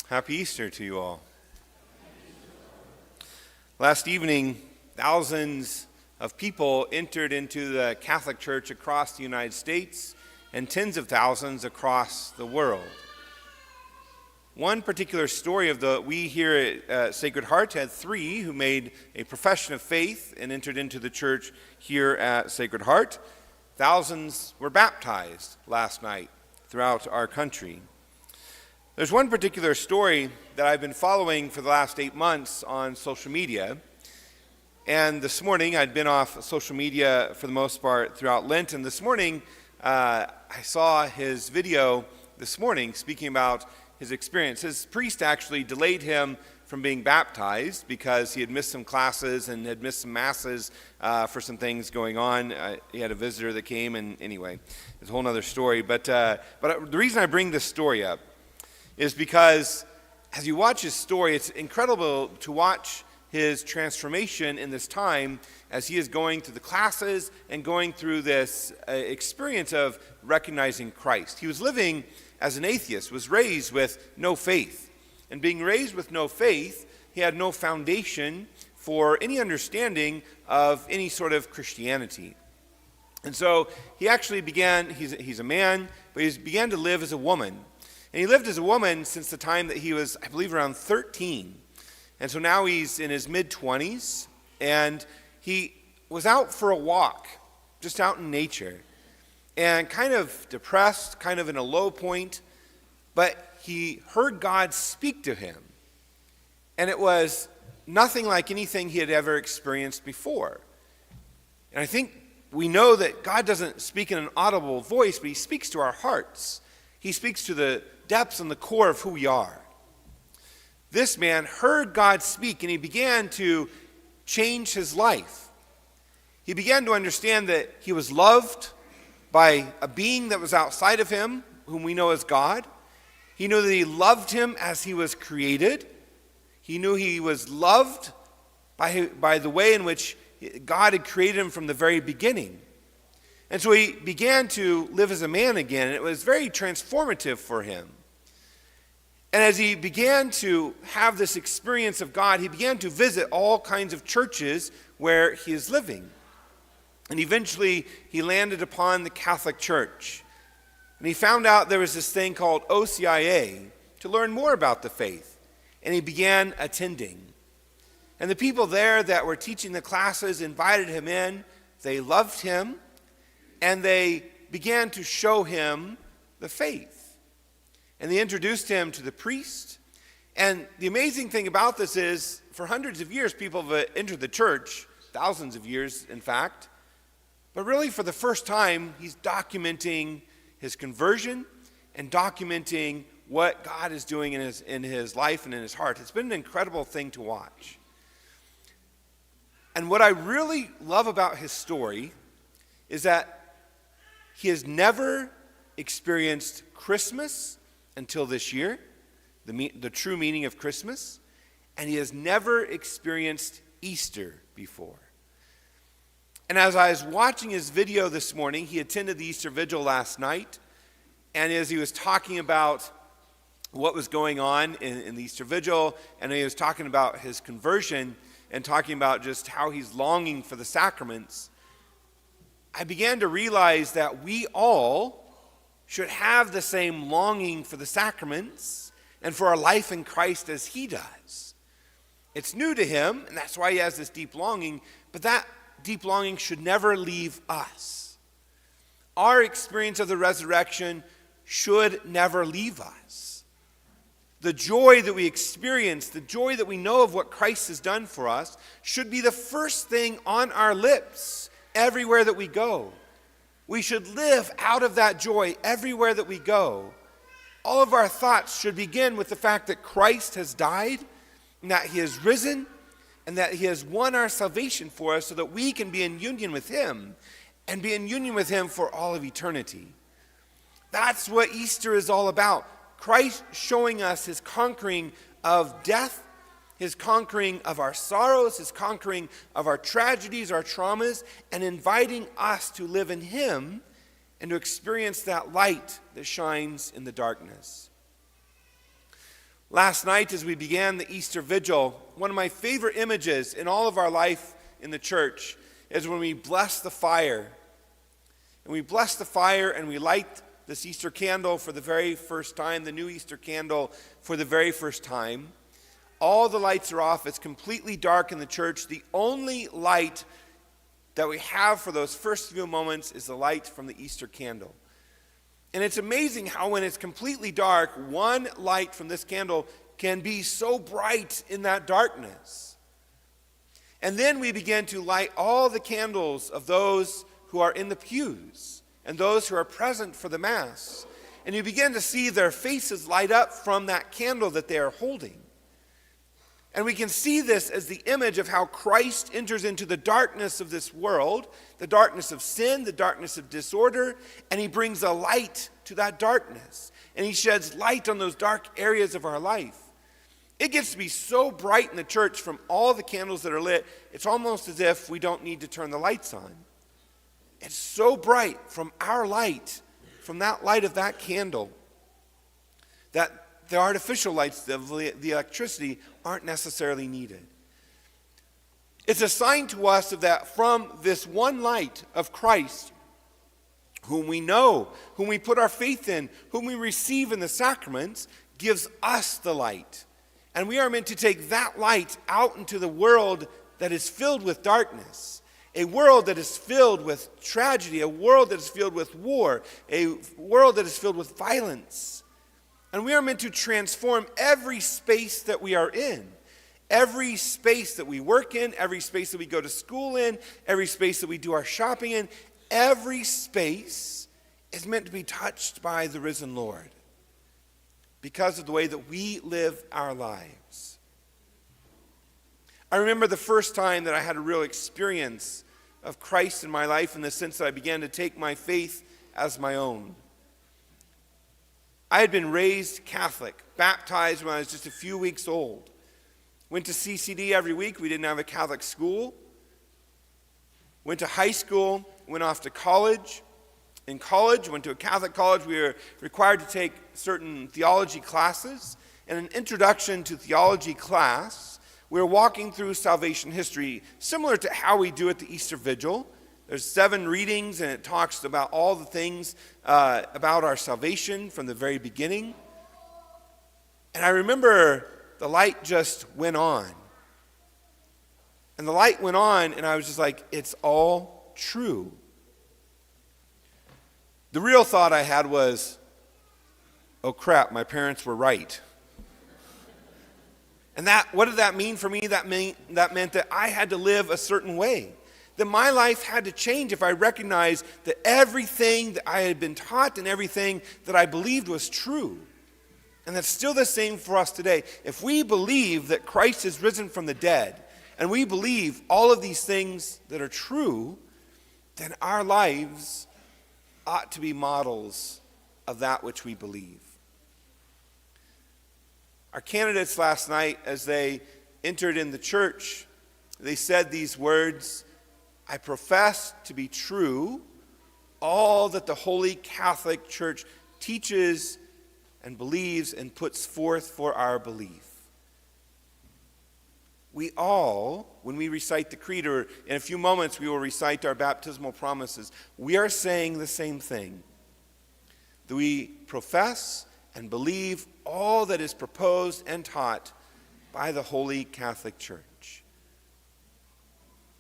Happy Easter to you all. Last evening, thousands of people entered into the Catholic Church across the United States and tens of thousands across the world. One particular story of we here at Sacred Heart had three who made a profession of faith and entered into the church here at Sacred Heart. Thousands were baptized last night throughout our country. There's one particular story that I've been following for the last 8 months on social media. And this morning, I'd been off social media for the most part throughout Lent. And this morning, I saw his video this morning speaking about his experience. His priest actually delayed him from being baptized because he had missed some classes and had missed some masses for some things going on. He had a visitor that came, and anyway, it's a whole other story. But the reason I bring this story up is because as you watch his story, it's incredible to watch his transformation in this time as he is going through the classes and going through this experience of recognizing Christ. He was living as an atheist, was raised with no faith. And being raised with no faith, he had no foundation for any understanding of any sort of Christianity. And so he actually began, he's a man, but he began to live as a woman. And he lived as a woman since the time that he was, I believe, around 13. And so now he's in his mid-20s, and he was out for a walk, just out in nature, and kind of depressed, kind of in a low point, but he heard God speak to him. And it was nothing like anything he had ever experienced before. And I think we know that God doesn't speak in an audible voice, but he speaks to our hearts. He speaks to the depths and the core of who we are. This man heard God speak, and he began to change his life. He began to understand that he was loved by a being that was outside of him, whom we know as God. He knew that he loved him as he was created. He knew he was loved by the way in which God had created him from the very beginning. And so he began to live as a man again, and it was very transformative for him. And as he began to have this experience of God, he began to visit all kinds of churches where he is living. And eventually he landed upon the Catholic Church. And he found out there was this thing called OCIA to learn more about the faith. And he began attending. And the people there that were teaching the classes invited him in. They loved him. And they began to show him the faith. And they introduced him to the priest. And the amazing thing about this is, for hundreds of years, people have entered the church, thousands of years, in fact. But really, for the first time, he's documenting his conversion and documenting what God is doing in his life and in his heart. It's been an incredible thing to watch. And what I really love about his story is that he has never experienced Christmas until this year, the true meaning of Christmas, and he has never experienced Easter before. And as I was watching his video this morning, he attended the Easter Vigil last night, and as he was talking about what was going on in the Easter Vigil, and he was talking about his conversion and talking about just how he's longing for the sacraments, I began to realize that we all should have the same longing for the sacraments and for our life in Christ as he does. It's new to him, and that's why he has this deep longing, but that deep longing should never leave us. Our experience of the resurrection should never leave us. The joy that we experience, the joy that we know of what Christ has done for us, should be the first thing on our lips everywhere that we go. We should live out of that joy everywhere that we go. All of our thoughts should begin with the fact that Christ has died, and that he has risen, and that he has won our salvation for us so that we can be in union with him and be in union with him for all of eternity. That's what Easter is all about. Christ showing us his conquering of death, his conquering of our sorrows, his conquering of our tragedies, our traumas, and inviting us to live in him and to experience that light that shines in the darkness. Last night, as we began the Easter Vigil, one of my favorite images in all of our life in the church is when we bless the fire. And we bless the fire and we light this Easter candle for the very first time, the new Easter candle for the very first time. All the lights are off. It's completely dark in the church. The only light that we have for those first few moments is the light from the Easter candle. And it's amazing how when it's completely dark, one light from this candle can be so bright in that darkness. And then we begin to light all the candles of those who are in the pews and those who are present for the Mass. And you begin to see their faces light up from that candle that they are holding. And we can see this as the image of how Christ enters into the darkness of this world, the darkness of sin, the darkness of disorder, and he brings a light to that darkness. And he sheds light on those dark areas of our life. It gets to be so bright in the church from all the candles that are lit, it's almost as if we don't need to turn the lights on. It's so bright from our light, from that light of that candle, that the artificial lights, the electricity, aren't necessarily needed. It's a sign to us of that from this one light of Christ, whom we know, whom we put our faith in, whom we receive in the sacraments, gives us the light. And we are meant to take that light out into the world that is filled with darkness, a world that is filled with tragedy, a world that is filled with war, a world that is filled with violence. And we are meant to transform every space that we are in, every space that we work in, every space that we go to school in, every space that we do our shopping in. Every space is meant to be touched by the risen Lord because of the way that we live our lives. I remember the first time that I had a real experience of Christ in my life in the sense that I began to take my faith as my own. I had been raised Catholic, baptized when I was just a few weeks old. Went to CCD every week. We didn't have a Catholic school. Went to high school, went off to college. In college, went to a Catholic college. We were required to take certain theology classes. And an introduction to theology class, we were walking through salvation history, similar to how we do at the Easter Vigil. There's 7 readings, and it talks about all the things about our salvation from the very beginning. And I remember the light just went on. And the light went on, and I was just like, it's all true. The real thought I had was, oh crap, my parents were right. And what did that mean for me? That meant that I had to live a certain way. That my life had to change if I recognized that everything that I had been taught and everything that I believed was true. And that's still the same for us today. If we believe that Christ is risen from the dead, and we believe all of these things that are true, then our lives ought to be models of that which we believe. Our candidates last night, as they entered in the church, they said these words, I profess to be true all that the Holy Catholic Church teaches and believes and puts forth for our belief. We all, when we recite the creed, or in a few moments we will recite our baptismal promises, we are saying the same thing. That we profess and believe all that is proposed and taught by the Holy Catholic Church.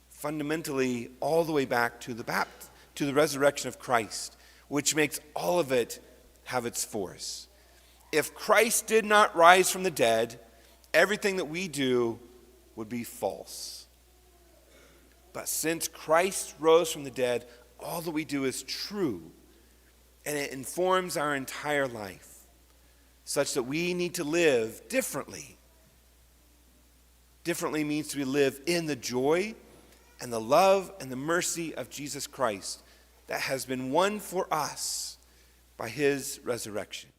Fundamentally, all the way back to the resurrection of Christ, which makes all of it have its force. If Christ did not rise from the dead, everything that we do would be false. But since Christ rose from the dead, all that we do is true, and it informs our entire life, such that we need to live differently. Differently means we live in the joy and the love and the mercy of Jesus Christ that has been won for us by his resurrection.